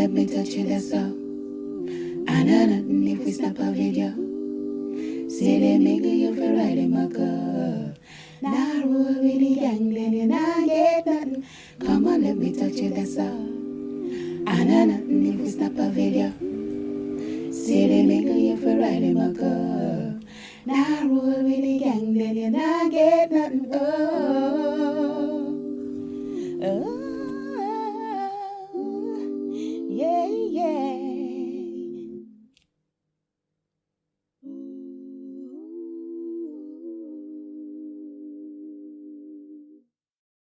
let me touch you, that's all. I know nothing if we snap a video. Say they make you feel right in my car. Now roll with the gang, then you not get nothing. Come on, let me touch you, that's all. I know nothing if we snap a video. Say they make you feel right in my car. Now roll with the gang, then you not get nothing. Oh.